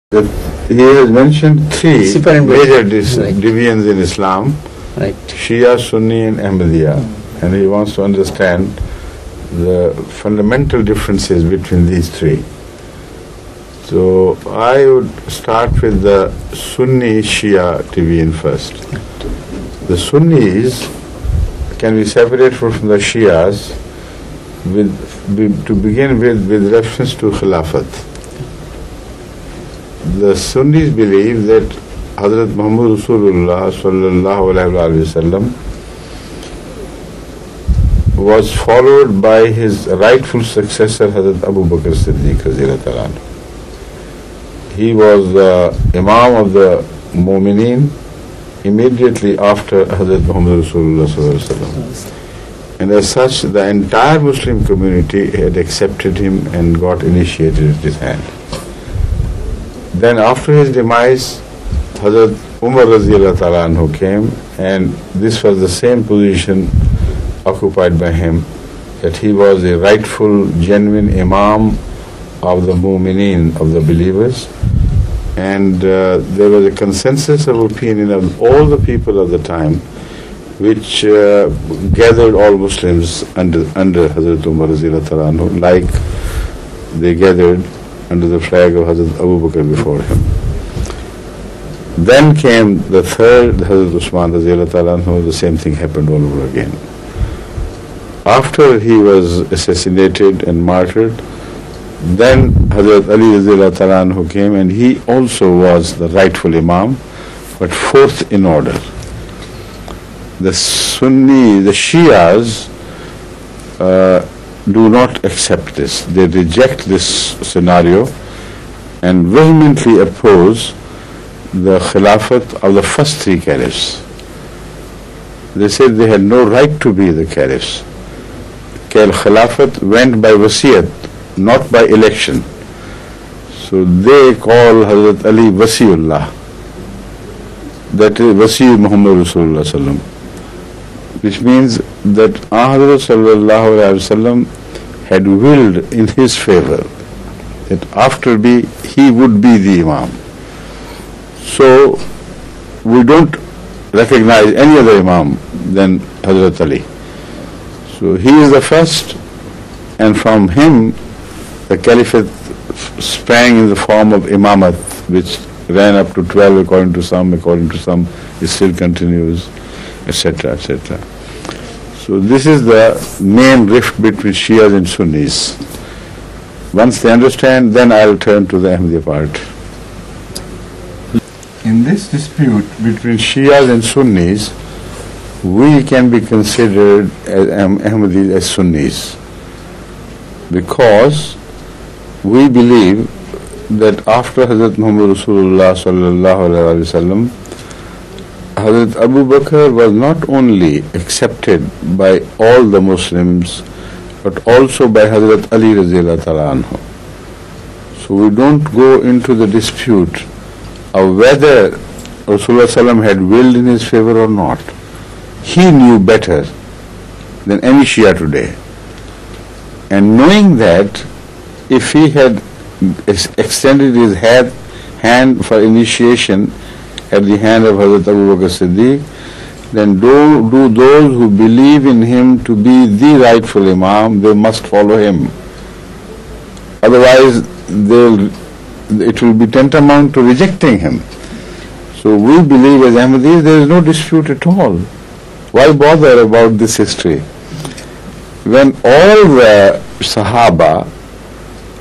that he has mentioned three major divisions in Islam, Shia, Sunni and Ahmadiyya, and he wants to understand the fundamental differences between these three. So I would start with the Sunni Shia division first. The Sunnis can be separated from the Shias to begin with reference to Khilafat. The Sunnis believe that Hazrat Muhammad Rasulullah sallallahu alaihi wasallam was followed by his rightful successor Hazrat Abu Bakr Siddiq radhiyallahu anhu. He was the Imam of the Mu'mineen immediately after Hazrat Muhammad Rasulullah sallallahu alaihi wasallam. And as such, the entire Muslim community had accepted him and got initiated at his hand. Then after his demise, Hazrat Umar radhiyallahu ta'ala anhu came, and this was the same position occupied by him, that he was a rightful, genuine Imam of the Mu'mineen, of the believers. And there was a consensus of opinion of all the people of the time, which gathered all Muslims under Hazrat Umar radhiyallahu ta'ala anhu, like they gathered under the flag of Hazrat Abu Bakr before him. Then came the third, Hazrat Usman radhiyallahu ta'ala anhu. The same thing happened all over again. After he was assassinated and martyred, then Hazrat Ali radhiyallahu ta'ala anhu came, and he also was the rightful Imam, but fourth in order. The Shias do not accept this. They reject this scenario and vehemently oppose the Khilafat of the first three caliphs. They said they had no right to be the caliphs. Khilafat went by wasiyat, not by election. So they call Hazrat Ali Wasiullah. That is Wasi Muhammad Rasulullah sallam, which means that Hazrat sallallahu alaihi wasallam had willed in his favor that after he would be the Imam. So we don't recognize any other Imam than Hazrat Ali. So he is the first, and from him the Caliphate sprang in the form of Imamat, which ran up to 12 according to some, it still continues, etc., etc. So this is the main rift between Shias and Sunnis. Once they understand, then I'll turn to the Ahmadiyya part. In this dispute between Shias and Sunnis, we can be considered as Ahmadis as Sunnis, because we believe that after Hazrat Muhammad Rasulullah sallallahu alaihi wasallam, Hazrat Abu Bakr was not only accepted by all the Muslims, but also by Hazrat Ali radhiyallahu ta'ala anhu. So we don't go into the dispute of whether Rasulullah sallam had willed in his favor or not. He knew better than any Shia today. And knowing that if he had extended his hand for initiation at the hand of Hazrat Abu Bakr Siddiq, then do those who believe in him to be the rightful Imam, they must follow him. Otherwise, it will be tantamount to rejecting him. So we believe as Ahmadis there is no dispute at all. Why bother about this history? When all the Sahaba,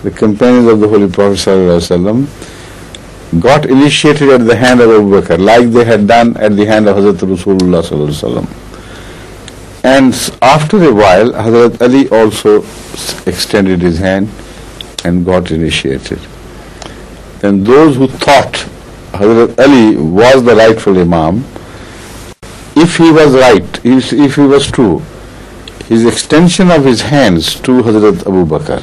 the companions of the Holy Prophet sallallahu alaihi wasallam, got initiated at the hand of Abu Bakr, like they had done at the hand of Hazrat Rasulullah sallallahu alaihi wasallam. And after a while, Hazrat Ali also extended his hand and got initiated. Then those who thought Hazrat Ali was the rightful Imam, if he was right, if he was true, his extension of his hands to Hazrat Abu Bakr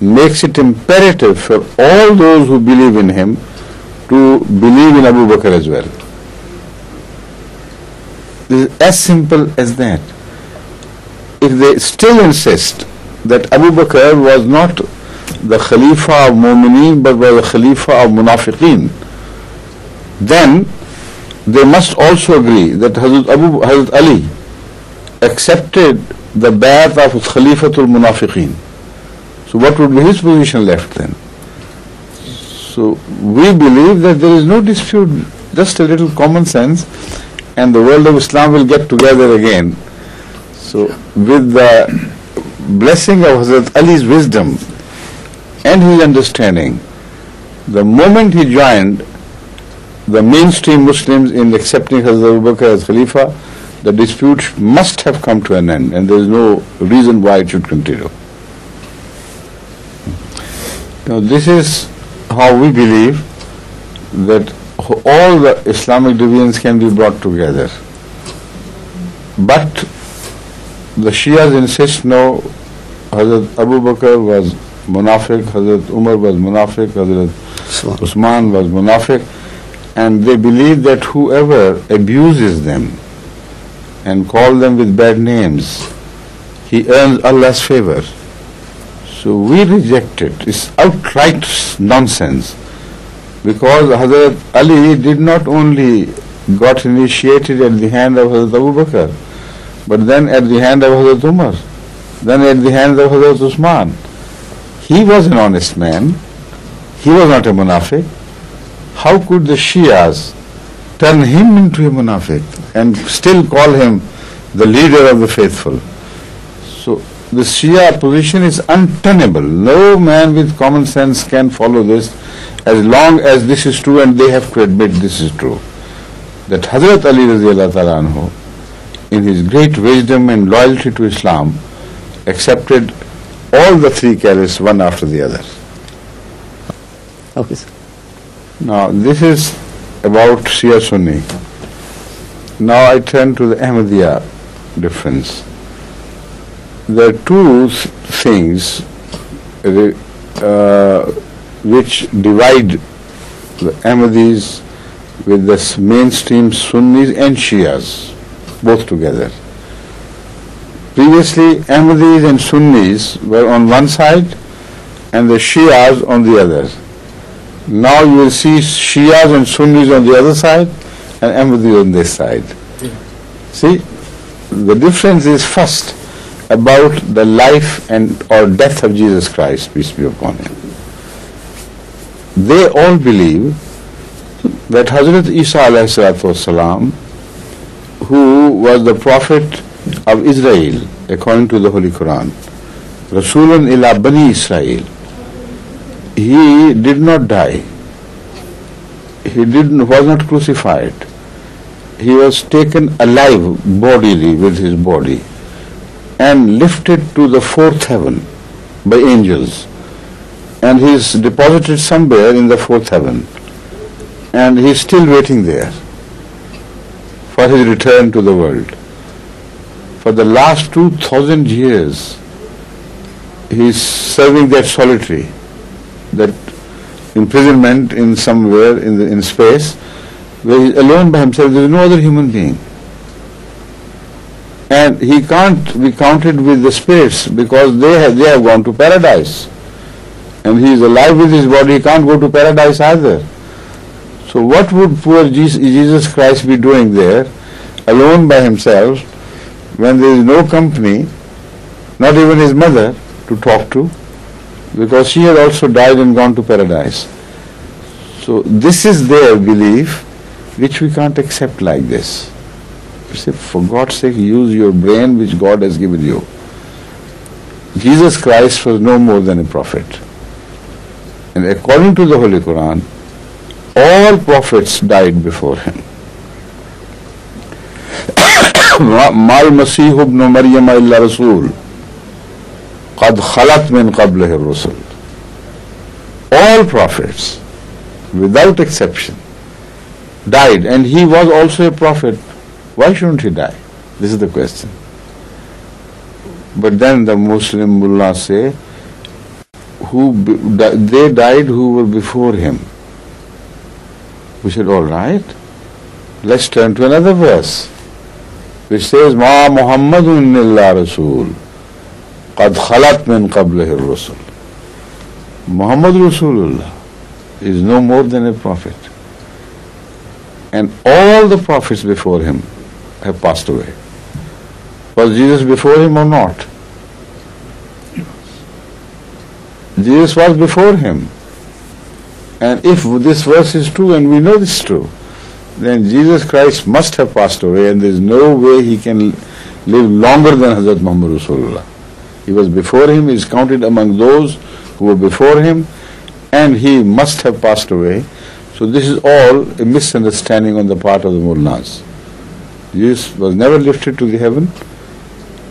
makes it imperative for all those who believe in him to believe in Abu Bakr as well. This is as simple as that. If they still insist that Abu Bakr was not the Khalifa of Mu'mineen but was the Khalifa of Munafiqeen, then they must also agree that Hazrat Ali accepted the bay'at of Khalifatul Munafiqeen. So what would be his position left then? So we believe that there is no dispute, just a little common sense, and the world of Islam will get together again. So with the blessing of Hazrat Ali's wisdom and his understanding, the moment he joined the mainstream Muslims in accepting Hazrat Abu Bakr as Khalifa, the dispute must have come to an end, and there is no reason why it should continue. Now this is how we believe that all the Islamic divisions can be brought together. But the Shias insist no, Hazrat Abu Bakr was Munafiq, Hazrat Umar was Munafiq, Hazrat Usman was Munafiq, and they believe that whoever abuses them and calls them with bad names, he earns Allah's favor. So we reject it. It's outright nonsense, because Hazrat Ali did not only got initiated at the hand of Hazrat Abu Bakr, but then at the hand of Hazrat Umar, then at the hand of Hazrat Usman. He was an honest man. He was not a munafiq. How could the Shias turn him into a munafiq and still call him the leader of the faithful? So the Shia position is untenable. No man with common sense can follow this, as long as this is true, and they have to admit this is true. That Hazrat Ali radiyallahu ta'ala anhu, in his great wisdom and loyalty to Islam, accepted all the three caliphs one after the other. Okay, sir. Now this is about Shia Sunni. Now I turn to the Ahmadiyya difference. There are two things which divide the Ahmadis with the mainstream Sunnis and Shias, both together. Previously, Ahmadis and Sunnis were on one side and the Shias on the other. Now you will see Shias and Sunnis on the other side and Ahmadis on this side. See, the difference is first about the life and or death of Jesus Christ, peace be upon him. They all believe that Hazrat Isa alayhi salatu wasalam, who was the prophet of Israel according to the Holy Quran, Rasulun ila Bani Israel, he did not die. He was not crucified. He was taken alive bodily with his body and lifted to the fourth heaven by angels, and he is deposited somewhere in the fourth heaven, and he is still waiting there for his return to the world. For the last 2000 years he is serving that solitary, that imprisonment in somewhere in space, where he is alone by himself. There is no other human being, and he can't be counted with the spirits because they have gone to paradise, and he is alive with his body. He can't go to paradise either. So what would poor Jesus Christ be doing there, alone by himself, when there is no company, not even his mother to talk to, because she had also died and gone to paradise? So this is their belief, which we can't accept like this. You say, for God's sake, use your brain which God has given you. Jesus Christ was no more than a prophet. And according to the Holy Quran, all prophets died before him. Mal Masih ibn Maryam illa Rasul qad khalat min qablihi rusul. All prophets, without exception, died, and he was also a prophet. Why shouldn't he die? This is the question. But then the Muslim mullahs say, they died who were before him. We said, all right, let's turn to another verse, which says, Ma Muhammadun illa Rasul qad khalat min qablihi rusul. Muhammad Rasulullah is no more than a prophet. And all the prophets before him have passed away. Was Jesus before him or not? Jesus was before him. And if this verse is true, and we know this is true, then Jesus Christ must have passed away, and there is no way he can live longer than Hazrat Muhammad Rasulullah. He was before him, he is counted among those who were before him, and he must have passed away. So this is all a misunderstanding on the part of the mullahs. Jesus was never lifted to the heaven.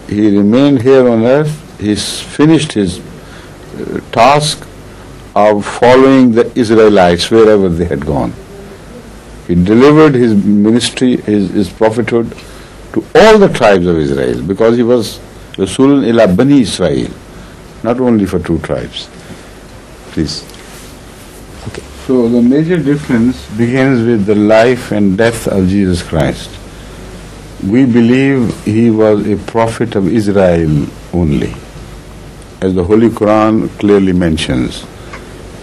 He remained here on earth. He finished his task of following the Israelites wherever they had gone. He delivered his ministry, his prophethood to all the tribes of Israel, because he was Rasulun ila Bani Israel, not only for 2 tribes. Please. Okay. So the major difference begins with the life and death of Jesus Christ. We believe he was a prophet of Israel only. As the Holy Quran clearly mentions,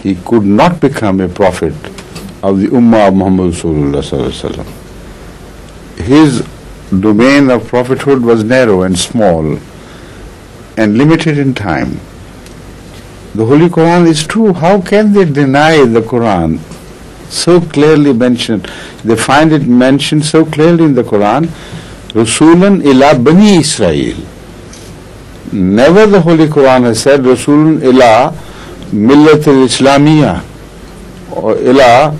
he could not become a prophet of the Ummah of Muhammad Rasulullah sallallahu alaihi wasallam. His domain of prophethood was narrow and small and limited in time. The Holy Quran is true. How can they deny the Quran so clearly mentioned? They find it mentioned so clearly in the Quran, Rasulun ila Bani Israel. Never the Holy Quran has said Rasulun ila Millat al-Islamiyya or ila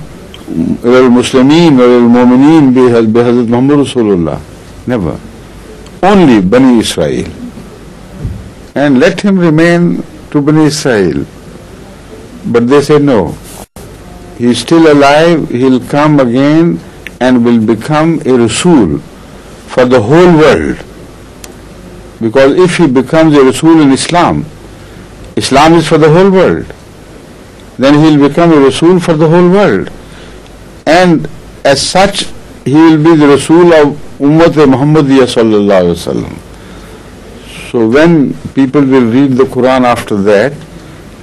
al-Muslimin or al-Mu'mineen bi Hazrat Muhammad Rasulullah. Never. Only Bani Israel. And let him remain to Bani Israel. But they say no. He is still alive, he will come again and will become a Rasul for the whole world. Because if he becomes a Rasul in Islam, Islam is for the whole world, then he will become a Rasul for the whole world. And as such, he will be the Rasul of Ummat Ahmadiyya sallallahu alaihi wasallam. So when people will read the Quran after that,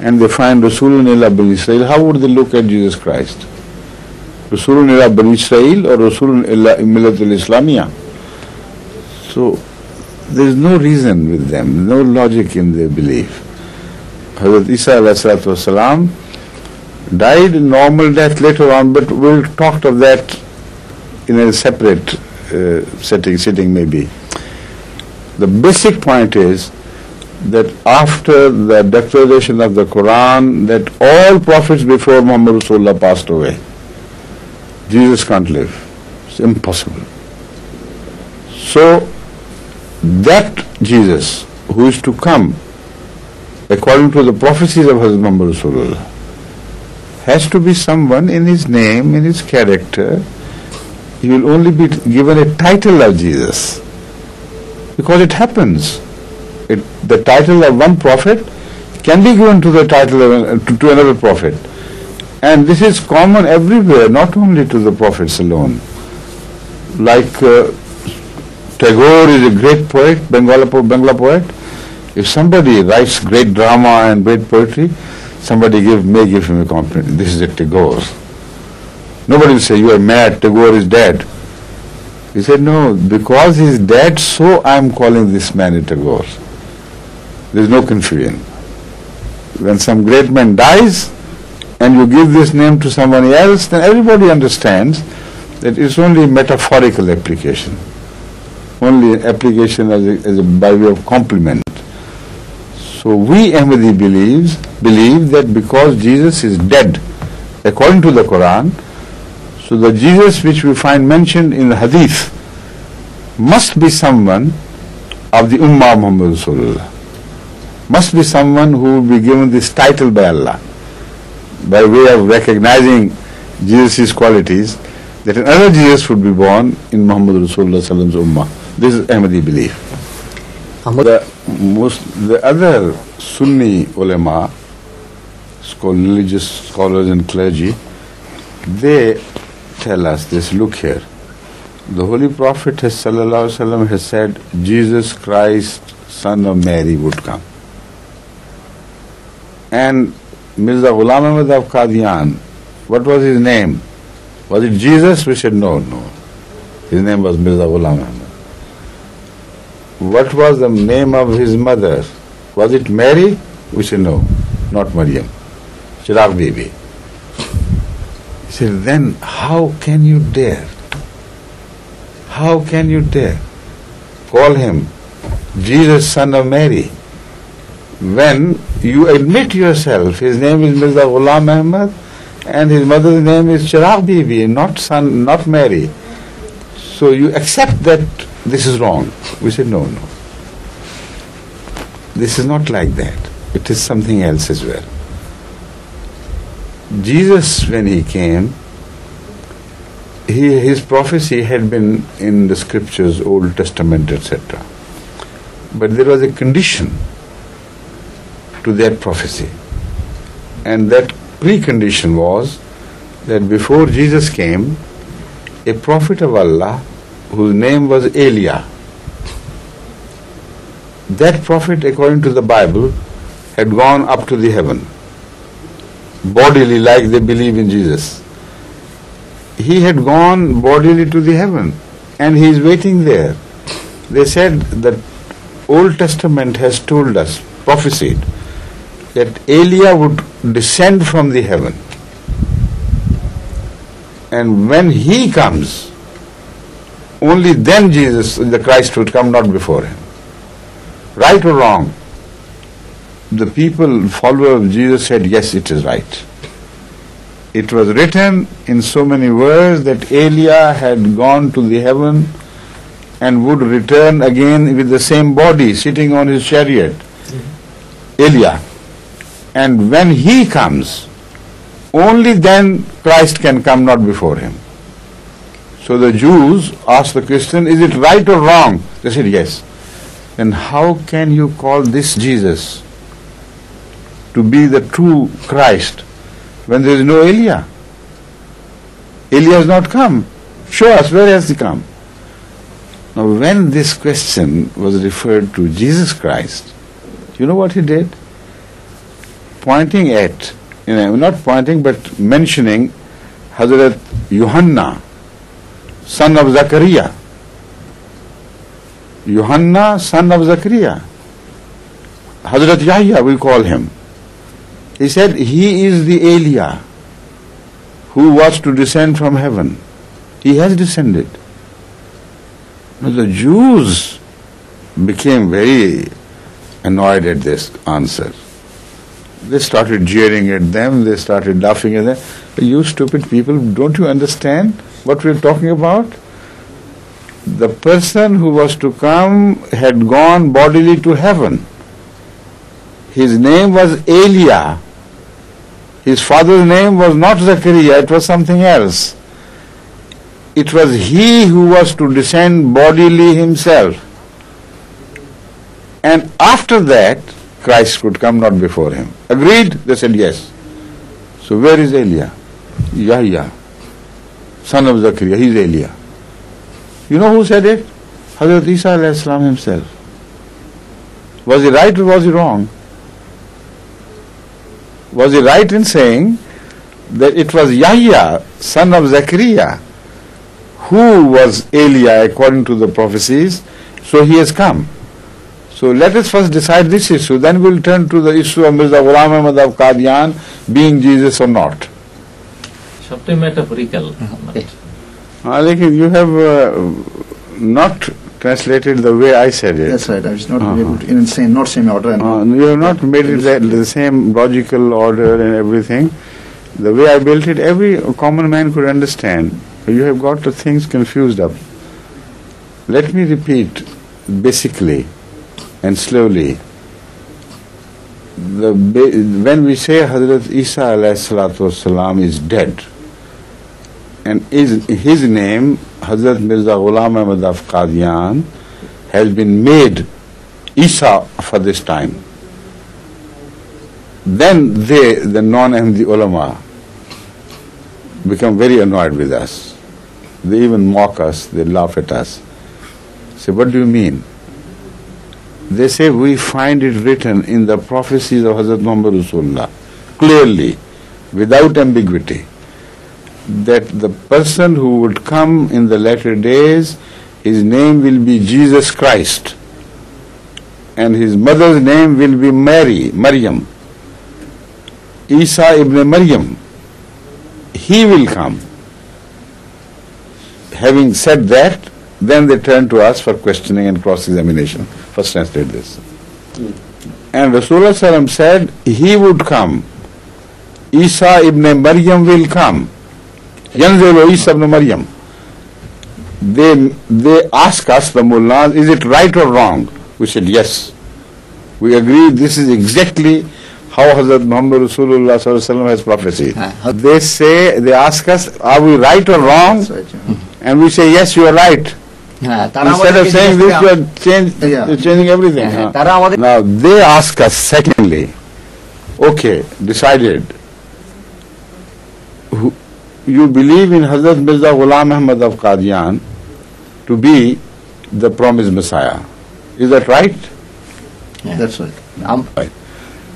and they find Rasulun ila Bani Israel, how would they look at Jesus Christ? Rasulun ila Bani Israel or Rasulun ila Millat al-Islamiyya? So there is no reason with them, no logic in their belief. Hazrat Isa alayhi salatu wasalam died in normal death later on, but we'll talk of that in a separate sitting maybe. The basic point is that after the declaration of the Quran that all prophets before Muhammad Rasulullah passed away, Jesus can't live. It's impossible. So that Jesus who is to come according to the prophecies of Hazrat Muhammad Rasulullah has to be someone in his name, in his character. He will only be given a title of Jesus, because it happens. The title of one prophet can be given to the title of to another prophet, and this is common everywhere, not only to the prophets alone. Like Tagore is a great poet, Bangla poet. If somebody writes great drama and great poetry, somebody may give him a compliment. This is a Tagore. Nobody will say, you are mad, Tagore is dead. He said, no, because he is dead, so I am calling this man a Tagore. There is no confusion. When some great man dies and you give this name to somebody else, then everybody understands that it's only a metaphorical application, only an application by way of compliment. So we Ahmadi believe that because Jesus is dead, according to the Quran, so the Jesus which we find mentioned in the Hadith must be someone of the Ummah of Muhammad Rasulullah, must be someone who will be given this title by Allah, by way of recognizing Jesus' qualities, that another Jesus would be born in Muhammad Rasulullah Sallam's Ummah. This is Ahmadi belief. The other Sunni ulama, religious scholars and clergy, they tell us this, look here, the Holy Prophet sallallahu alaihi wasallam has said Jesus Christ, son of Mary, would come. And Mirza Ghulam Ahmad of Qadian, what was his name? Was it Jesus? We said no. His name was Mirza Ghulam Ahmad. What was the name of his mother? Was it Mary? We said no, not Maryam. Chirag Bibi. He said, then how can you dare? How can you dare call him Jesus, son of Mary, when you admit yourself his name is Mirza Ghulam Ahmad and his mother's name is Chirag Bibi, not Mary. So you accept that this is wrong. We said no. This is not like that. It is something else as well. Jesus, when he came, his prophecy had been in the scriptures, Old Testament, etc. But there was a condition to that prophecy. And that precondition was that before Jesus came, a prophet of Allah whose name was Elijah. That prophet, according to the Bible, had gone up to the heaven, bodily, like they believe in Jesus. He had gone bodily to the heaven, and he is waiting there. They said that Old Testament has told us, prophesied, that Elijah would descend from the heaven. And when he comes, only then Jesus, the Christ, would come, not before him. Right or wrong? The people, followers of Jesus, said, yes, it is right. It was written in so many words that Elijah had gone to the heaven and would return again with the same body, sitting on his chariot. Elijah. And when he comes, only then Christ can come, not before him. So the Jews asked the Christian, is it right or wrong? They said, yes. Then how can you call this Jesus to be the true Christ when there is no Elijah? Elijah has not come. Show us, where has he come? Now when this question was referred to Jesus Christ, you know what he did? Pointing at, not pointing but mentioning Hazrat Yohanna, son of Zachariah. Yohanna, son of Zachariah. Hazrat Yahya, we call him. He said, he is the Elijah who was to descend from heaven. He has descended. Now the Jews became very annoyed at this answer. They started jeering at them, they started laughing at them. You stupid people, don't you understand what we're talking about? The person who was to come had gone bodily to heaven. His name was Elijah. His father's name was not Zachariah, it was something else. It was he who was to descend bodily himself. And after that, Christ could come, not before him. Agreed? They said yes. So where is Elijah? Yahya, son of Zachariah, he is Elijah. You know who said it? Hazrat Isa alayhi salam himself. Was he right or was he wrong? Was he right in saying that it was Yahya, son of Zachariah, who was Elijah according to the prophecies, so he has come? So let us first decide this issue, then we'll turn to the issue of Mirza Ghulam Ahmad of Qadian being Jesus or not. Something metaphorical. You have not translated the way I said it. That's right. I was not able to, not same order. You have not made it the same logical order and everything. The way I built it, every common man could understand. You have got the things confused up. Let me repeat basically and slowly. When we say Hazrat Isa alayhi salatu wasalam is dead, and his name, Hazrat Mirza Ghulam Ahmad of Qadian, has been made Isa for this time, then the non-Ahmadi ulama, become very annoyed with us. They even mock us, they laugh at us. Say, what do you mean? They say, we find it written in the prophecies of Hazrat Muhammad Rasulullah, clearly, without ambiguity, that the person who would come in the latter days, his name will be Jesus Christ, and his mother's name will be Maryam, Isa ibn Maryam. He will come. Having said that, then they turn to us for questioning and cross-examination. First translate this. And Rasulullah sallam said, he would come. Isa ibn Maryam will come. Yanzilu Isa ibn Maryam. They ask us, the mullahs, is it right or wrong? We said, yes. We agree this is exactly how Hazrat Muhammad Rasulullah sallallahu alaihi wasallam has prophesied. They ask us, are we right or wrong? And we say, yes, you are right. Instead of saying this, you are changing everything. Now they ask us, secondly, okay, decided, you believe in Hazrat Mirza Ghulam Ahmad of Qadian to be the promised Messiah. Is that right? Yeah. That's right. Right.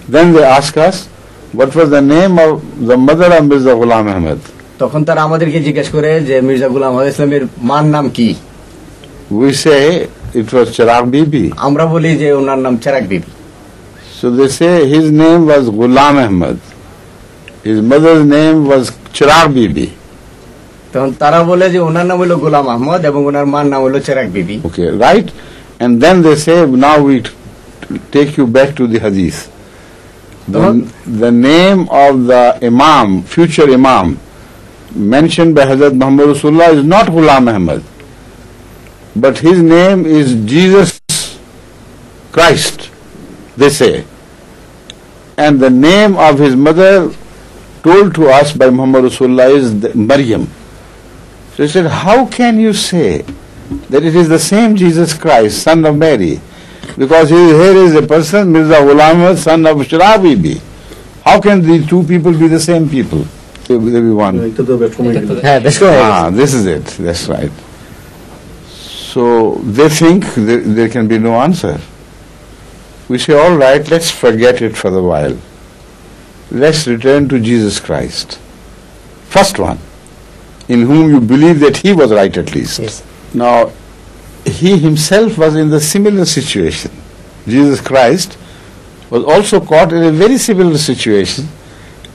Then they ask us, what was the name of the mother of Mirza Ghulam Ahmad? তখন তারা আমাদেরকে জিজ্ঞেস করে যে মির্জা গোলাম ইসলামের মার নাম কি? We say it was Chirag Bibi. আমরা বলি যে ওনার নাম চিরাগ বিবি. So they say his name was Ghulam Ahmad. His mother's name was Chirag Bibi. তখন তারা বলে যে ওনার নাম হলো গোলাম আহমদ এবং ওনার মার নাম হলো চিরাগ বিবি. Okay, right? And then they say, now we take you back to the hadith. The name of the Imam, future Imam, mentioned by Hazrat Muhammad Rasulullah is not Ghulam Ahmad, but his name is Jesus Christ, they say. And the name of his mother told to us by Muhammad Rasulullah is Maryam. So he said, how can you say that it is the same Jesus Christ, son of Mary? Because here is a person, Mirza Ghulam Ahmad, son of Chirag Bibi. How can these two people be the same people? They be one. This is it. That's right. So they think there can be no answer. We say, all right, let's forget it for a while. Let's return to Jesus Christ. First one, in whom you believe that he was right at least. Yes. Now, he himself was in the similar situation. Jesus Christ was also caught in a very similar situation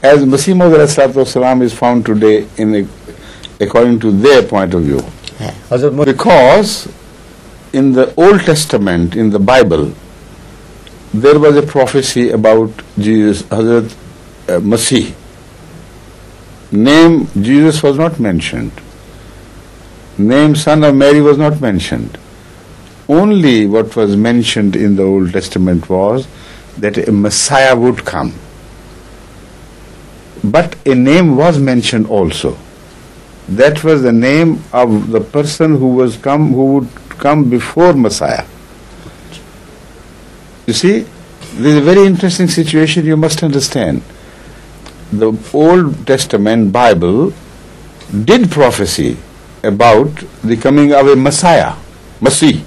as Masih Maud is found today according to their point of view. Because in the Old Testament, in the Bible, there was a prophecy about Jesus, Hazrat Masih. Name Jesus was not mentioned. Name son of Mary was not mentioned. Only what was mentioned in the Old Testament was that a Messiah would come. But a name was mentioned also. That was the name of the person who would come before Messiah. You see, this is a very interesting situation you must understand. The Old Testament Bible did prophecy about the coming of a Messiah, Masih.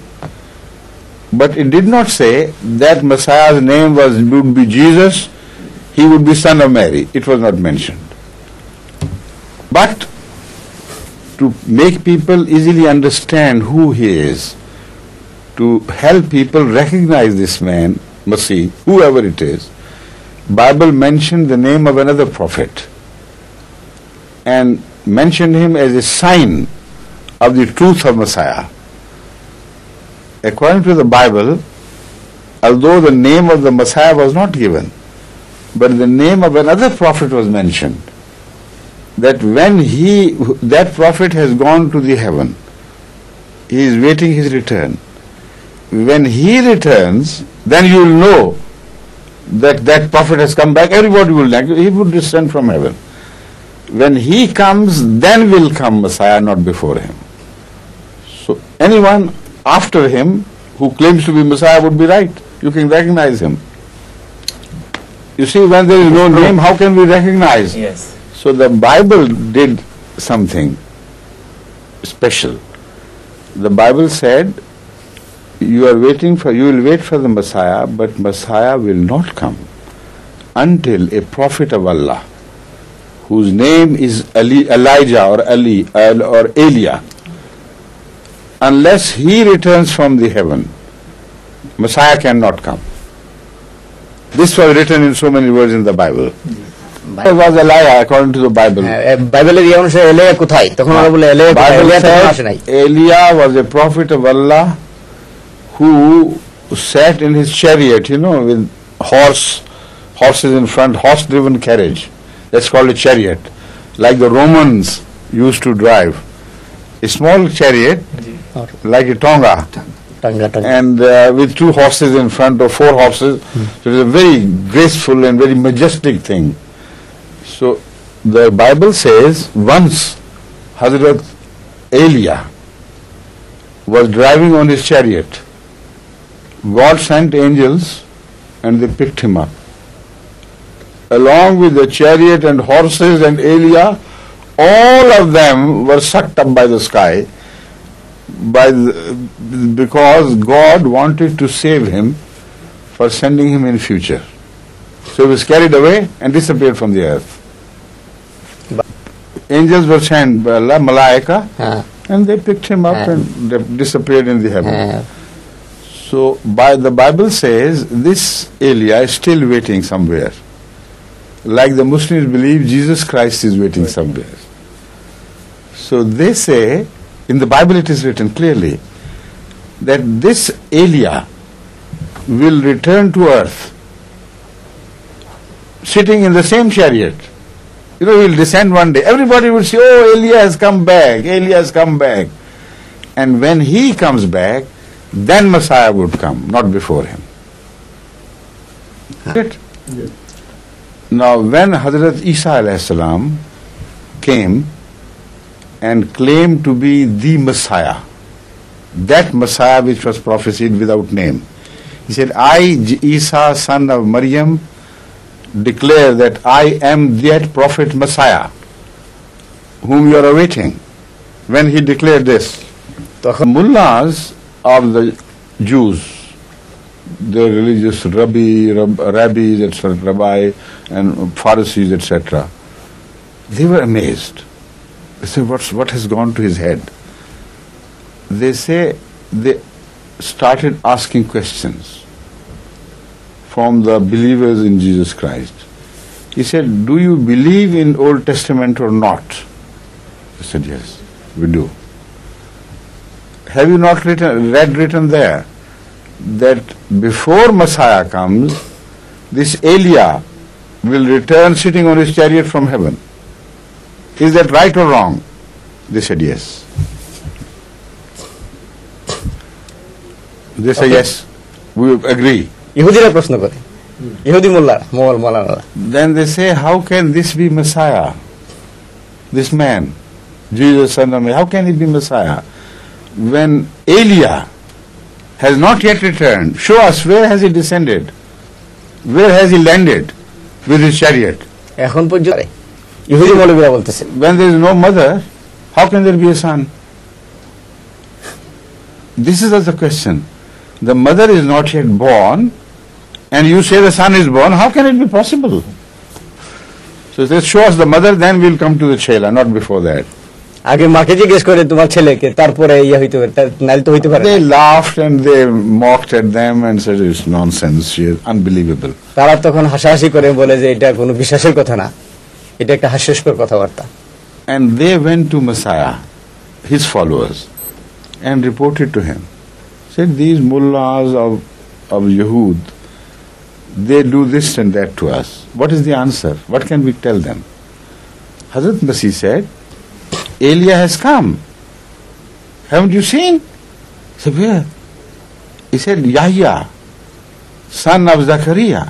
But it did not say that Messiah's name would be Jesus, he would be son of Mary. It was not mentioned. But to make people easily understand who he is, to help people recognize this man, Masih, whoever it is, Bible mentioned the name of another prophet and mentioned him as a sign of the truth of Messiah. According to the Bible, although the name of the Messiah was not given, but the name of another prophet was mentioned, that when that prophet has gone to the heaven, he is waiting his return. When he returns, then you will know that prophet has come back. Everybody will know. He would descend from heaven. When he comes, then will come Messiah, not before him. So anyone after him who claims to be Messiah would be right. You can recognize him. You see, when there is no name, how can we recognize? Yes. So the Bible did something special. The Bible said, you will wait for the Messiah, but Messiah will not come until a prophet of Allah, whose name is Elijah or Ali or Elia, unless he returns from the heaven, Messiah cannot come. This was written in so many words in the Bible. It was a lie according to the Bible. বাইবেলের এই অনুসারে এলিয়া কোথায়? তখন ওরা বলে এলিয়া কোথায়? Bible এলিয়া তখন আসে said নাই। Elia was a prophet of Allah who sat in his chariot, with horses in front, horse-driven carriage. That's called a chariot, like the Romans used to drive. A small chariot, like a tonga, and with 2 horses in front or 4 horses. So it is a very graceful and very majestic thing. So the Bible says once Hazrat Elia was driving on his chariot, God sent angels and they picked him up. Along with the chariot and horses and Elia, all of them were sucked up by the sky because God wanted to save him for sending him in future. So he was carried away and disappeared from the earth. Angels were sent by Allah, Malaika, and they picked him up and they disappeared in the heaven. So the Bible says this Elia is still waiting somewhere. Like the Muslims believe Jesus Christ is waiting somewhere. So they say, in the Bible it is written clearly, that this Elia will return to earth, sitting in the same chariot. He will descend one day. Everybody will say, oh, Elia has come back, Elia has come back. And when he comes back, then Messiah would come, not before him. Right? Yes. Now, when Hazrat Isa alayhi salam came and claimed to be the Messiah, that Messiah which was prophesied without name, he said, I, Isa, son of Maryam, declare that I am that prophet Messiah whom you are awaiting. When he declared this, the mullahs of the Jews, the religious rabbis, etc., rabbi and Pharisees, etc., they were amazed. They said, what has gone to his head? They say they started asking questions from the believers in Jesus Christ. He said, do you believe in Old Testament or not? They said, yes, we do. Have you not read written there that before Messiah comes, this Elia will return sitting on his chariot from heaven? Is that right or wrong? They said, yes. They say, yes, we agree. ইহুদিরা প্রশ্ন করে, ইহুদি মোল্লারা। Then they say, how can this be Messiah? This man, Jesus son of Mary, how can he be Messiah? When Elia has not yet returned, show us where has he descended? Where has he landed with his chariot? এখন পর্যন্ত ইহুদি মৌলবীরা বলতেছে, when there is no mother, how can there be a son? This is the question. The mother is not yet born, and you say the son is born. How can it be possible? So they show us the mother, then we'll come to the chela, not before that. আগে মাকে জিজ্ঞেস করে তোমার ছেলেকে, তারপরে ইয়া হইতে পারে, নাইলে তো হইতে পারে। They laughed and they mocked at them and said it's nonsense. She is unbelievable. তারা তখন হাসাহাসি করে বলে যে এটা কোনো বিশ্বাসের কথা না, এটা একটা হাস্যস্কর কথাবার্তা। And they went to Messiah, his followers, and reported to him. Said, these mullahs of Yahud, they do this and that to us. What is the answer? What can we tell them? Hazrat Masih said, Elia has come. Haven't you seen? He said, where? He said, Yahya, son of Zachariah,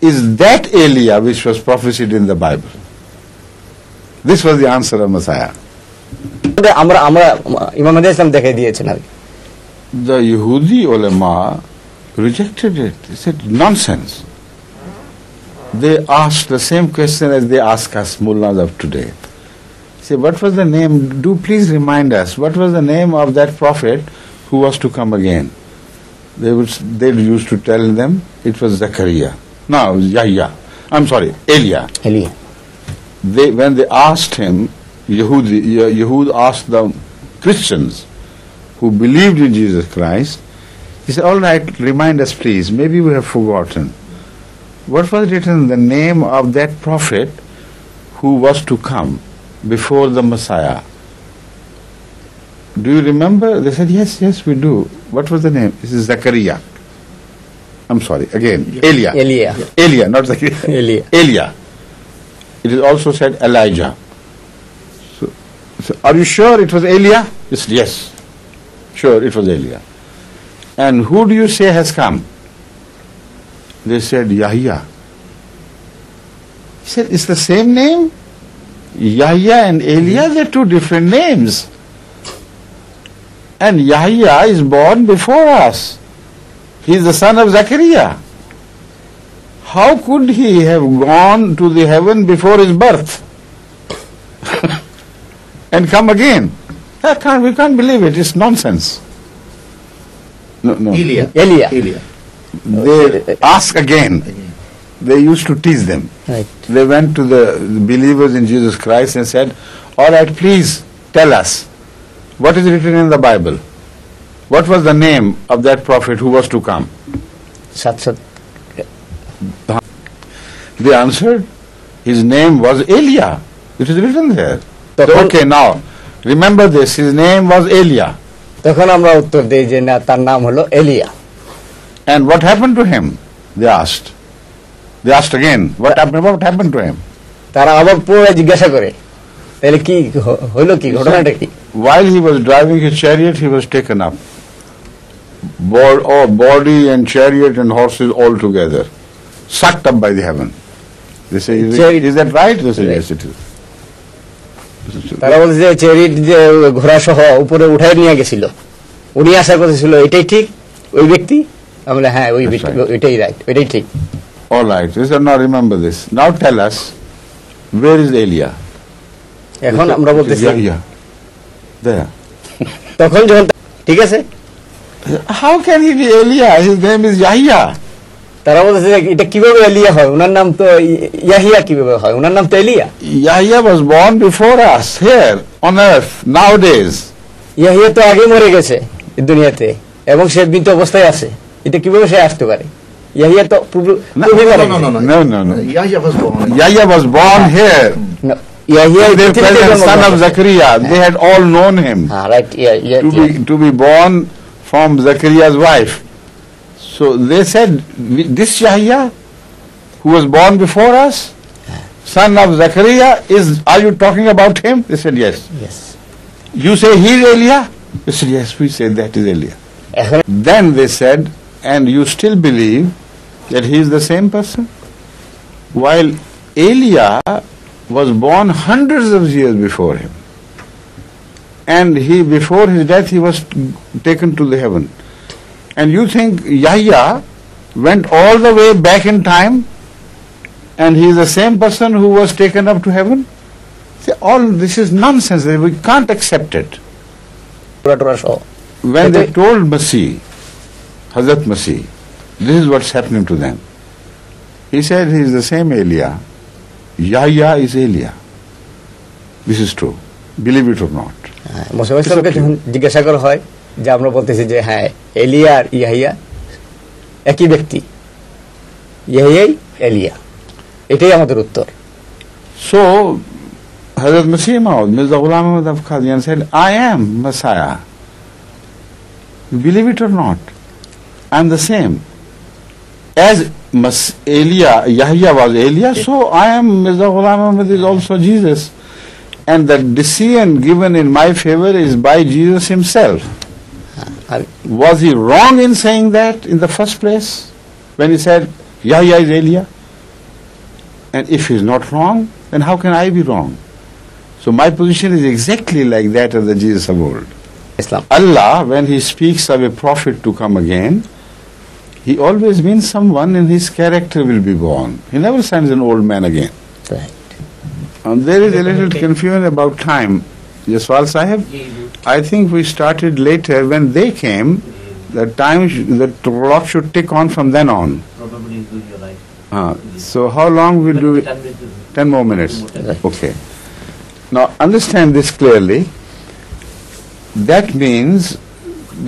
is that Elia which was prophesied in the Bible. This was the answer of Messiah. আমরা ইমাম ইসলাম দেখাই দিয়েছেন আর The Yehudi ulama rejected it. They said, nonsense. They asked the same question as they ask us, mullahs of today. Say, what was the name? Do please remind us, what was the name of that prophet who was to come again? They used to tell them it was Zachariah. No, Yahya. I'm sorry, Elia. Elia. When they asked him, Yahud asked the Christians who believed in Jesus Christ, he said, all right, remind us please, maybe we have forgotten. What was written in the name of that prophet who was to come before the Messiah? Do you remember? They said, yes, we do. What was the name? This is Zachariah. I'm sorry, again, Elia. Elia, not Zachariah. Elia. It is also said Elijah. So are you sure it was Elia? Yes. Sure, it was Elia. And who do you say has come? They said Yahya. He said, it's the same name? Yahya and Elia, they're two different names. And Yahya is born before us. He is the son of Zachariah. How could he have gone to the heaven before his birth and come again? We can't believe it. It's nonsense. No. Elia. They ask again. They used to tease them. Right. They went to the believers in Jesus Christ and said, all right, please tell us, what is written in the Bible? What was the name of that prophet who was to come? Sat. They answered, his name was Elia. It is written there. Okay, now, remember this, his name was Elia. তখন আমরা উত্তর দেই যে না, তার নাম হলো এলিয়া। And what happened to him? They asked. They asked again, what happened to him? তারা আবার পুরো জিজ্ঞাসা করে, তাহলে কি হলো, কি ঘটনাটা কি? While he was driving his chariot, he was taken up. Body and chariot and horses all together, sucked up by the heaven. They say, is that right? They say, yes, it is. তারা বলছে যে চ্যারিট যে ঘোড়া সহ উপরে উঠায় নিয়ে গেছিল, উনি আশা করতেছিল এটাই ঠিক, ওই ব্যক্তি। আমরা হ্যাঁ, ওই ওইটাই রাইট, ওইটাই ঠিক। All right. They said, now remember this. Now tell us, where is Elia? এখন আমরা বলতেছি Yeah. There. তখন যখন ঠিক আছে, How can he be Elia? His name is Yahya. তারা বলতেছে এটা কিভাবে এলিয়া হয়, ওনার নাম তো ইয়াহিয়া, কিভাবে হয়, ওনার নাম তো এলিয়া। Yahya was born before us here on earth nowadays. Yahya তো আগে মরে গেছে এই দুনিয়াতে এবং সে মৃত অবস্থায় আছে, এটা কিভাবে সে আসতে পারে? ইয়াহিয়া তো No. Yahya was born here. Yahya son of Zachariah. They had all known him. Right. To be born from Zachariah's wife. So they said, this Yahya, who was born before us, son of Zachariah, are you talking about him? They said, yes. You say he is Elia? They said, yes, we say that is Elia. Then they said, and you still believe that he is the same person? While Elia was born hundreds of years before him. And before his death, he was taken to the heaven. And you think Yahya went all the way back in time and he is the same person who was taken up to heaven? See, all this is nonsense. We can't accept it. When they told Masih, Hazrat Masih, this is what's happening to them. He said he is the same Elia. Yahya is Elia. This is true. Believe it or not. মুসলমানকে যখন জিজ্ঞাসা করা হয় যে আমরা বলতেছি যে হ্যাঁ এলিয়া আর ইয়াহিয়া একই ব্যক্তি, ইয়াহিয়াই এলিয়া, এটাই আমাদের উত্তর। So Hazrat Masih Maud, Mirza Ghulam of Qadian said, I am Messiah. Believe it or not, I am the same. As Yahya was Elia, so I am Mirza Ghulam Ahmad is also Jesus. And the decision given in my favor is by Jesus himself. Was he wrong in saying that in the first place when he said Yahya is Elia? And if he is not wrong, then how can I be wrong? So my position is exactly like that of the Jesus of old. Islam. Allah, when he speaks of a prophet to come again, he always means someone in his character will be born. He never sends an old man again. Right. There is a little confusion about time. Yaswal Sahib, I think we started later. When they came, the clock should tick on from then on. Probably you're right. So how long will do it? 10 more minutes. Okay. Now understand this clearly. That means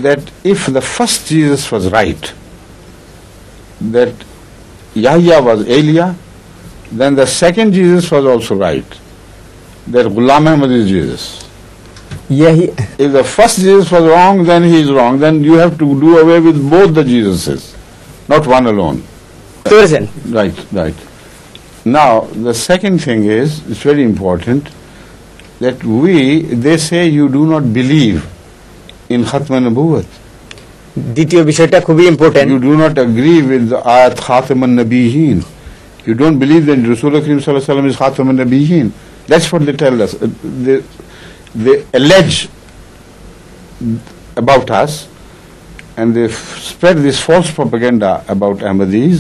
that if the first Jesus was right, that Yahya was Elia, then the second Jesus was also right, that غلام Ahmad is Jesus. If the first Jesus was wrong, then he is wrong. Then you have to do away with both the Jesuses, not one alone. Right. Now, the second thing is, it's very important, that they say you do not believe in Khatma Nabuwat. দ্বিতীয় বিষয়টা খুবই important. You do not agree with the ayat Khatam an-Nabiyyin. You don't believe that Rasulullah sallallahu alaihi wasallam is Khatam an-Nabiyyin. That's what they tell us. They allege about us, and they spread this false propaganda about Ahmadis,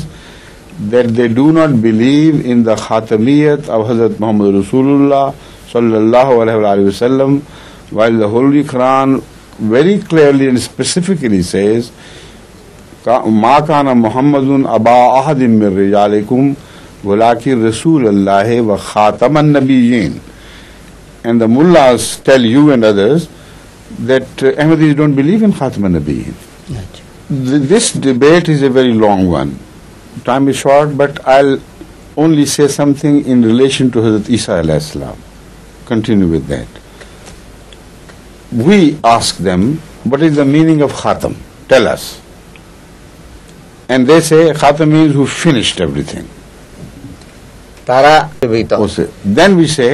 that they do not believe in the Khatamiyat of Hazrat Muhammad Rasulullah sallallahu alaihi wasallam, while the Holy Quran very clearly and specifically says, "Ma kana Muhammadun aba ahadin min rijalikum, walakin Rasulullahi wa khataman nabiyyin." And the mullahs tell you and others that Ahmadis don't believe in khataman nabiyyin. This debate is a very long one. Time is short, but I'll only say something in relation to Hazrat Isa alayhi salam. Continue with that. We ask them, what is the meaning of Khatam? Tell us. And they say, Khatam means who finished everything. Then we say,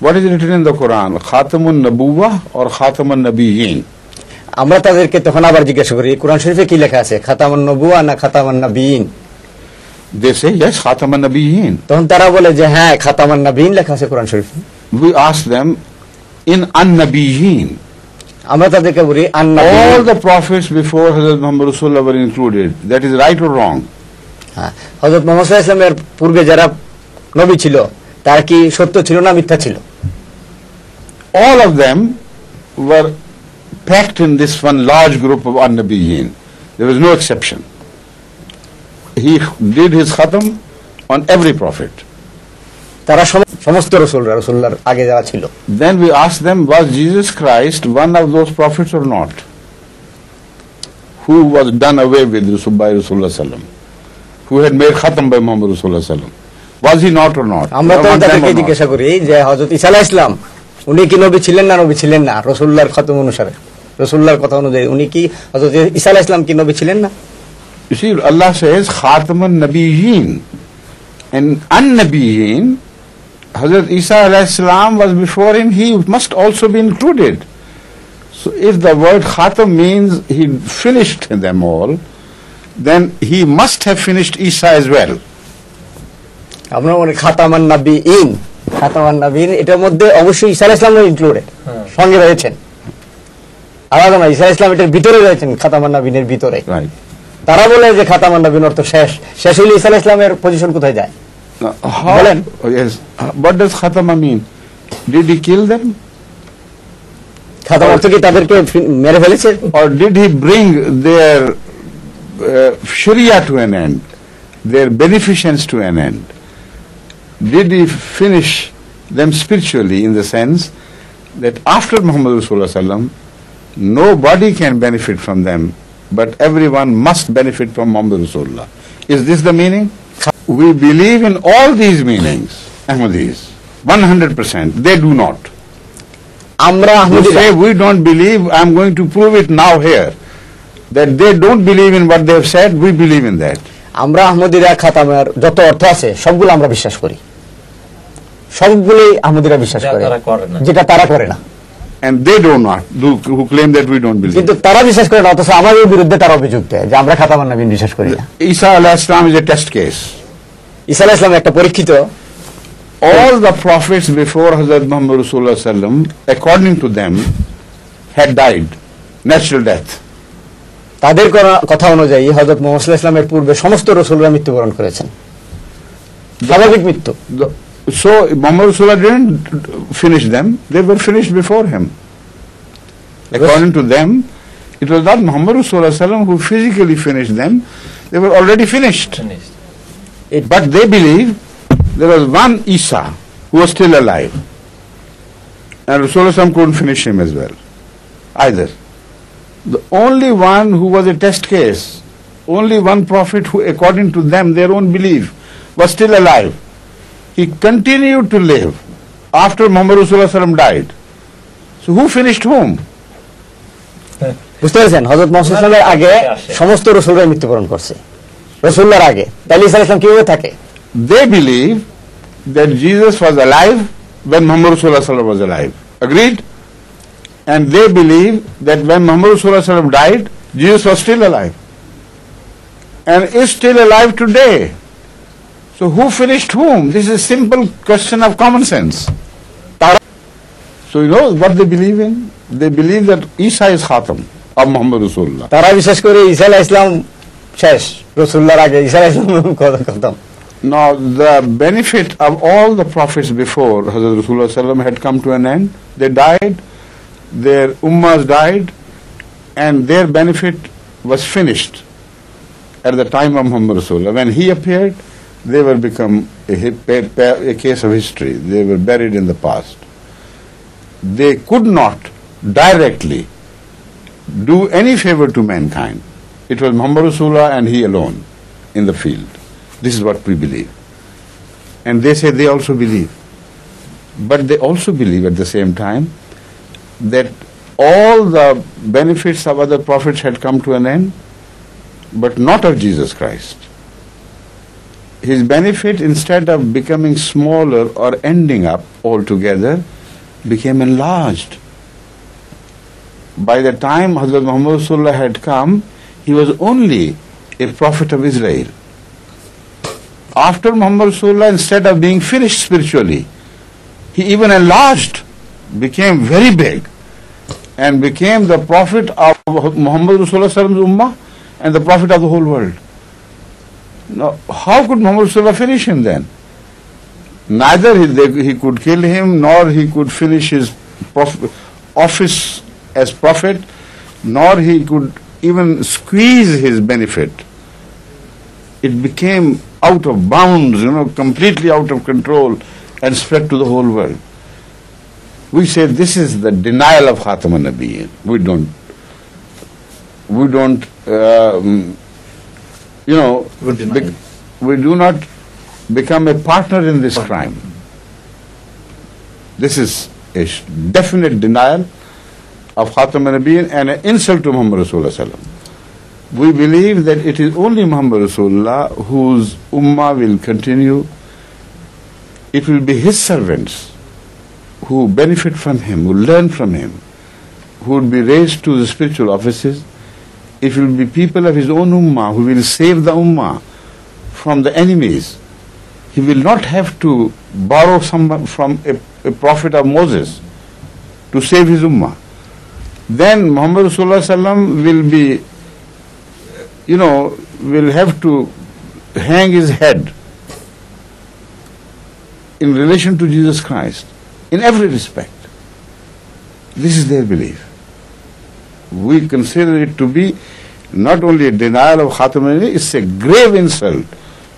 what is written in the Quran? Khatamun Nabuwah or Khatamun Nabiyyin? আমরা তাদেরকে তখন আবার জিজ্ঞাসা করি, কোরআন শরীফে কি লেখা আছে, খাতামুন নবুওয়া না খাতামুন নবিয়্যিন? They say, yes, Khatamun Nabiyyin. তখন তারা বলে যে হ্যাঁ, খাতামুন নবিয়্যিন লেখা আছে কোরআন শরীফে। We ask them, in an-Nabiyyin. আমরা তাদেরকে বলি all the prophets before Hazrat Muhammad Rasulullah were included. That is right or wrong? হ্যাঁ, হযরত মুহাম্মদ সাল্লাল্লাহু আলাইহি ওয়াসাল্লামের পূর্বে যারা নবী ছিল তারা কি সত্য ছিল না মিথ্যা ছিল? All of them were packed in this one large group of an-Nabiyyin. There was no exception. He did his khatam on every prophet. তারা সমস্ত রাসূলুল্লাহর আগে যারা ছিল। Then we ask them, was Jesus Christ one of those prophets or not? Who was done away with by Rasulullah sallam? Who had made khatam by Muhammad Rasulullah sallam? Was he not or not? আমরা তো তাদেরকে জিজ্ঞাসা করি যে হযরত ঈসা আলাইহিস সালাম উনি কি নবী ছিলেন না নবী ছিলেন না? রাসূলুল্লাহর খতম অনুসারে, রাসূলুল্লাহর কথা অনুযায়ী উনি কি হযরত ঈসা আলাইহিস সালাম কি নবী ছিলেন না? You see, Allah says khatamun nabiyyin, and an-nabiyyin, Hazrat Isa alayhi salam was before him, he must also be included. So if the word khatam means he finished them all, then he must have finished Isa as well. আমরা বলি খাতামান নবিয়্যিন, খাতামান নবিয়্যিন এটার মধ্যে অবশ্যই ঈসা আলাইহিস সালাম included, সঙ্গে রয়েছেন। আলাদা না, ঈসা আলাইহিস সালাম এটার ভিতরে রয়েছেন, খাতামান নবিয়্যিনের ভিতরে। তারা বলে যে খাতামান নবিয়্যিন অর্থ শেষ, শেষ হলে ঈসা আলাইহিস সালামের পজিশন কোথায় যায়? Yes. What does Khatama mean? Did he kill them? Khatama অর্থ কি তাদেরকে মেরে ফেলেছে? Or did he bring their Sharia to an end, their beneficence to an end? Did he finish them spiritually, in the sense that after Muhammad Rasulullah sallam, nobody can benefit from them, but everyone must benefit from Muhammad Rasulullah? Is this the meaning? We believe in all these meanings, Ahmadis, 100%. They do not. You say we don't believe, I'm going to prove it now here, that they don't believe in what they have said, we believe in that. আমরা আহমদীরা খাতামের যত অর্থ আছে সবগুলো আমরা বিশ্বাস করি, সবগুলোই আহমদীরা বিশ্বাস করে, যেটা তারা করে না। And they do not, who claim that we don't believe. কিন্তু তারা বিশ্বাস করে না, অথচ আমাদের বিরুদ্ধে তারা অভিযোগ দেয় যে আমরা খাতামান নবীন বিশ্বাস করি না। ঈসা আলাইহিস সালাম is a test case. ঈসা আলাইহিস সালাম একটা পরীক্ষিত। All the prophets before Hazrat Muhammad Rasulullah sallam, according to them, had died natural death. তাদের কথা অনুযায়ী হযরত মুহাম্মদ সাল্লাল্লাহু আলাইহি ওয়াসাল্লামের পূর্বে সমস্ত রাসূলরা মৃত্যুবরণ করেছেন, স্বাভাবিক মৃত্যু। So Muhammad Rasulullah didn't finish them, they were finished before him. According to them, it was not Muhammad Rasulullah sallam who physically finished them, they were already finished. But they believe there was one Isa who was still alive. And Rasulullah couldn't finish him as well, either. The only one who was a test case, only one prophet who, according to them, their own belief, was still alive. He continued to live after Muhammad Rasulullah died. So who finished whom? বুঝতে পেরেছেন? হযরত মুহাম্মদ সাল্লাল্লাহু আলাইহি ওয়াসাল্লামের আগে সমস্ত রাসূলরা মৃত্যুবরণ করছে, রাসূলুল্লাহর আগে। তাহলে ঈসা আলাইহিস সালাম কিভাবে থাকে? They believe that Jesus was alive when Muhammad Rasulullah was alive. Agreed? And they believe that when Muhammad Rasulullah died, Jesus was still alive. And is still alive today. So who finished whom? This is a simple question of common sense. So you know what they believe in? They believe that Isa is Khatam of Muhammad Rasulullah. তারা বিশ্বাস করে ঈসা আলাইহিস সালাম শেষ, রাসূলুল্লাহর আগে ঈসা আলাইহিস সালাম খতম। Now the benefit of all the prophets before Hazrat Rasulullah had come to an end. They died, their ummahs died, and their benefit was finished at the time of Muhammad Rasulullah. When he appeared, they were become a case of history. They were buried in the past. They could not directly do any favor to mankind. It was Muhammad Rasulullah and he alone in the field. This is what we believe. And they say they also believe. But they also believe at the same time that all the benefits of other prophets had come to an end, but not of Jesus Christ. His benefit, instead of becoming smaller or ending up altogether, became enlarged. By the time Hazrat Muhammad Rasulullah had come, he was only a prophet of Israel. After Muhammad Rasulullah, instead of being finished spiritually, he even enlarged, became very big, and became the prophet of Muhammad Rasulullah's ummah and the prophet of the whole world. Now, how could Muhammad Rasulullah finish him then? Neither he could kill him, nor he could finish his office as prophet, nor he could even squeeze his benefit. It became out of bounds, completely out of control, and spread to the whole world. We say this is the denial of Khatam an-Nabiyyin. We don't we do not become a partner in this crime. This is a definite denial of Khatam an-Nabiyyin and an insult to Muhammad Rasulullah. We believe that it is only Muhammad Rasulullah whose ummah will continue. It will be his servants who benefit from him, who learn from him, who will be raised to the spiritual offices. It will be people of his own ummah who will save the ummah from the enemies. He will not have to borrow from a prophet of Moses to save his ummah. Then Muhammad Rasulullah will be, will have to hang his head in relation to Jesus Christ in every respect. This is their belief. We consider it to be not only a denial of Khatam an-Nabiyyin, it's a grave insult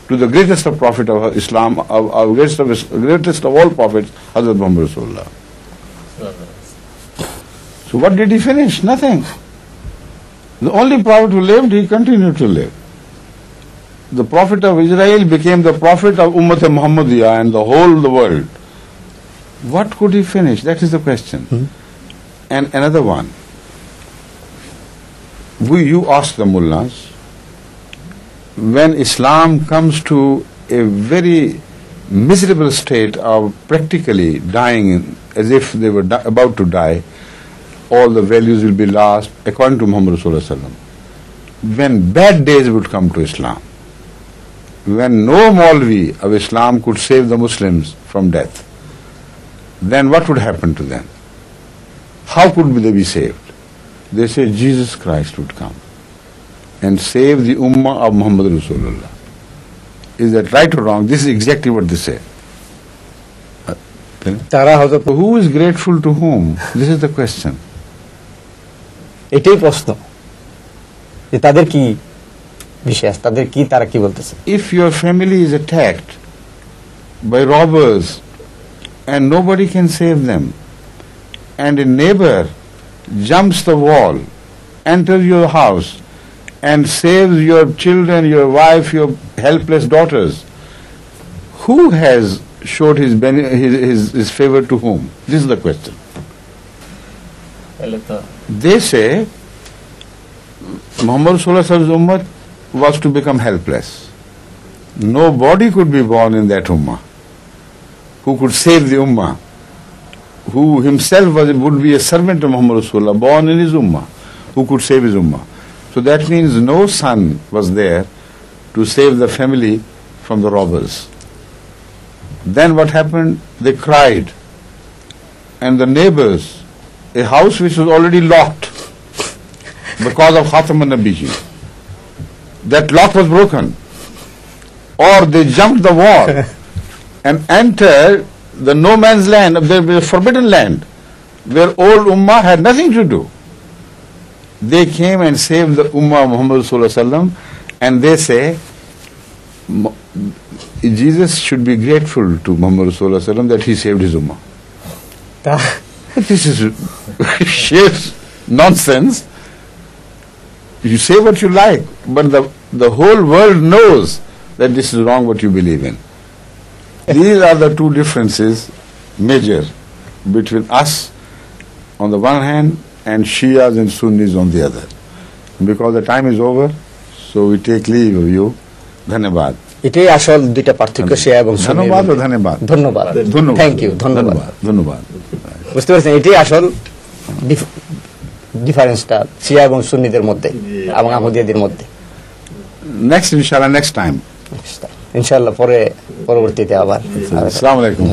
to the greatest of prophet of Islam, greatest of all prophets, Hazrat Muhammad Rasulullah. So what did he finish? Nothing. The only prophet who lived, he continued to live. The prophet of Israel became the prophet of Ummat Ahmadiyya and the whole of the world. What could he finish? That is the question. And another one. You ask the mullahs, when Islam comes to a very miserable state of practically dying as if they were about to die, all the values will be lost, according to Muhammad Rasulullah. When bad days would come to Islam, when no Maulvi of Islam could save the Muslims from death, then what would happen to them? How could they be saved? They say Jesus Christ would come and save the ummah of Muhammad Rasulullah. Is that right or wrong? This is exactly what they say. Who is grateful to whom? This is the question. এটাই প্রশ্ন যে তাদের কি বিশেষ তাদের কি, তারা কি বলতেছে? If your family is attacked by robbers and nobody can save them, and a neighbor jumps the wall, enters your house and saves your children, your wife, your helpless daughters, who has showed his favor to whom? This is the question. They say Muhammad sallallahu alaihi wasallam's ummah was to become helpless. Nobody could be born in that ummah who could save the ummah, who himself would be a servant of Muhammad Rasulullah, born in his ummah, who could save his ummah. So that means no son was there to save the family from the robbers. Then what happened? They cried, and the neighbors, a house which was already locked because of Khatam an-Nabiyyin, that lock was broken, or they jumped the wall and entered the no man's land, the forbidden land, where old ummah had nothing to do. They came and saved the ummah of Muhammad sallallahu alaihi wasallam, and they say Jesus should be grateful to Muhammad sallallahu alaihi wasallam that he saved his ummah. This is sheer nonsense. You say what you like, but the whole world knows that this is wrong what you believe in. These are the two differences major between us on the one hand and Shias and Sunnis on the other. Because the time is over, so we take leave of you. Dhanabad. এটাই আসল দুইটা পার্থক্য, শিয়া এবং সুন্নি। ধন্যবাদ ও ধন্যবাদ। ধন্যবাদ, thank you, ধন্যবাদ, ধন্যবাদ। বুঝতে পারছেন, এটাই আসল ডিফারেন্সটা শিয়া এবং সুন্নিদের মধ্যে এবং আহমদিয়াদের মধ্যে। নেক্সট ইনশাআল্লাহ, নেক্সট টাইম ইনশাআল্লাহ পরবর্তীতে আবার। আসসালামু আলাইকুম।